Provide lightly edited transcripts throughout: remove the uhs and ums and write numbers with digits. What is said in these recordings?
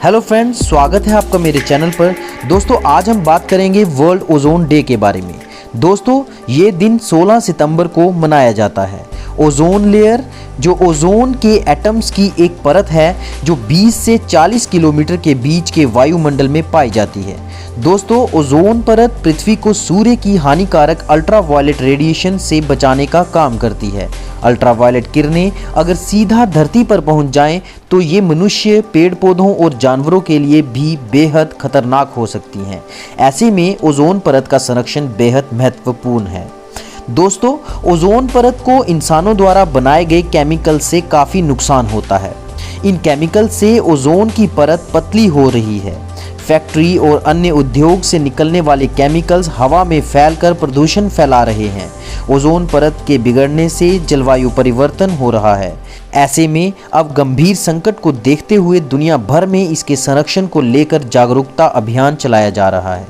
Hello friends, स्वागत है आपका मेरे चैनल पर। दोस्तों, आज हम बात करेंगे वर्ल्ड ओजोन डे के बारे में। दोस्तों, ये दिन 16 सितंबर को मनाया जाता है। ओजोन लेयर जो ओजोन के एटम्स की एक परत है जो 20 से 40 किलोमीटर के बीच के वायुमंडल में पाई जाती है। दोस्तों, ओजोन परत पृथ्वी को सूर्य की हानिकारक अल्ट्रावायलेट रेडिएशन से बचाने का काम करती है। अल्ट्रावायलेट किरणें अगर सीधा धरती पर पहुंच जाएं तो ये मनुष्य, पेड़ पौधों और जानवरों के लिए भी बेहद खतरनाक हो सकती हैं। ऐसे में ओजोन परत का संरक्षण बेहद महत्वपूर्ण है। दोस्तों, ओजोन परत को इंसानों द्वारा बनाए गए केमिकल से काफ़ी नुकसान होता है। इन केमिकल से ओजोन की परत पतली हो रही है। फैक्ट्री और अन्य उद्योग से निकलने वाले केमिकल्स हवा में फैलकर प्रदूषण फैला रहे हैं। ओजोन परत के बिगड़ने से जलवायु परिवर्तन हो रहा है। ऐसे में अब गंभीर संकट को देखते हुए दुनिया भर में इसके संरक्षण को लेकर जागरूकता अभियान चलाया जा रहा है।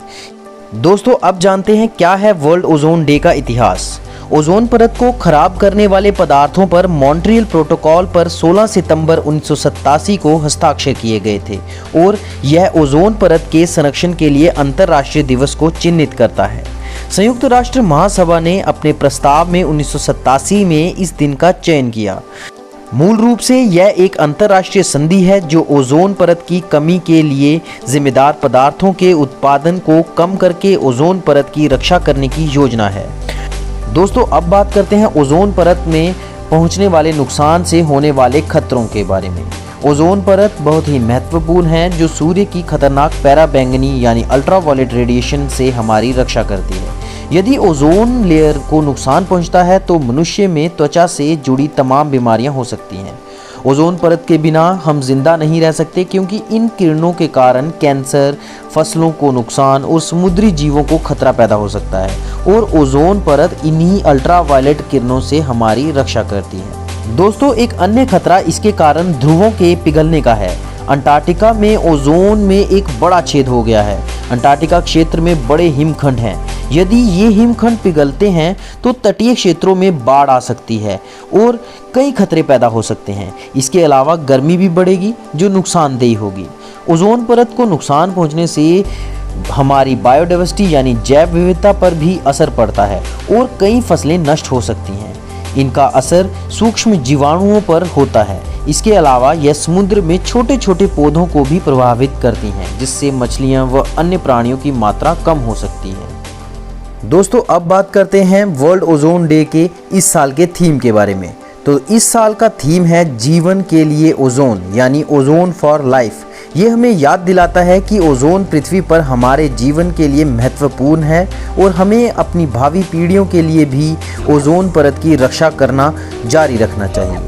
दोस्तों, अब जानते हैं क्या है वर्ल्ड ओजोन डे का इतिहास। ओजोन परत को खराब करने वाले पदार्थों पर मॉन्ट्रियल प्रोटोकॉल पर 16 सितंबर 1987 को हस्ताक्षर किए गए थे और यह ओजोन परत के संरक्षण के लिए अंतर्राष्ट्रीय दिवस को चिन्हित करता है। संयुक्त राष्ट्र महासभा ने अपने प्रस्ताव में 1987 में इस दिन का चयन किया। मूल रूप से यह एक अंतर्राष्ट्रीय संधि है जो ओजोन परत की कमी के लिए जिम्मेदार पदार्थों के उत्पादन को कम करके ओजोन परत की रक्षा करने की योजना है। दोस्तों, अब बात करते हैं ओजोन परत में पहुंचने वाले नुकसान से होने वाले खतरों के बारे में। ओजोन परत बहुत ही महत्वपूर्ण है जो सूर्य की खतरनाक पैराबैंगनी यानी अल्ट्रावायलेट रेडिएशन से हमारी रक्षा करती है। यदि ओजोन लेयर को नुकसान पहुंचता है तो मनुष्य में त्वचा से जुड़ी तमाम बीमारियां हो सकती हैं। ओजोन परत के बिना हम जिंदा नहीं रह सकते क्योंकि इन किरणों के कारण कैंसर, फसलों को नुकसान और समुद्री जीवों को खतरा पैदा हो सकता है और ओजोन परत इन्हीं अल्ट्रावायलेट किरणों से हमारी रक्षा करती है। दोस्तों, एक अन्य खतरा इसके कारण ध्रुवों के पिघलने का है। अंटार्कटिका में ओजोन में एक बड़ा छेद हो गया है। अंटार्कटिका क्षेत्र में बड़े हिमखंड हैं। यदि ये हिमखंड पिघलते हैं तो तटीय क्षेत्रों में बाढ़ आ सकती है और कई खतरे पैदा हो सकते हैं। इसके अलावा गर्मी भी बढ़ेगी जो नुकसानदेह होगी। ओजोन परत को नुकसान पहुंचने से हमारी बायोडाइवर्सिटी यानी जैव विविधता पर भी असर पड़ता है और कई फसलें नष्ट हो सकती हैं। इनका असर सूक्ष्म जीवाणुओं पर होता है। इसके अलावा यह समुद्र में छोटे छोटे पौधों को भी प्रभावित करती हैं, जिससे मछलियां व अन्य प्राणियों की मात्रा कम हो सकती है। दोस्तों, अब बात करते हैं वर्ल्ड ओजोन डे के इस साल के थीम के बारे में। तो इस साल का थीम है जीवन के लिए ओजोन यानी ओजोन फॉर लाइफ। ये हमें याद दिलाता है कि ओजोन पृथ्वी पर हमारे जीवन के लिए महत्वपूर्ण है और हमें अपनी भावी पीढ़ियों के लिए भी ओजोन परत की रक्षा करना जारी रखना चाहिए।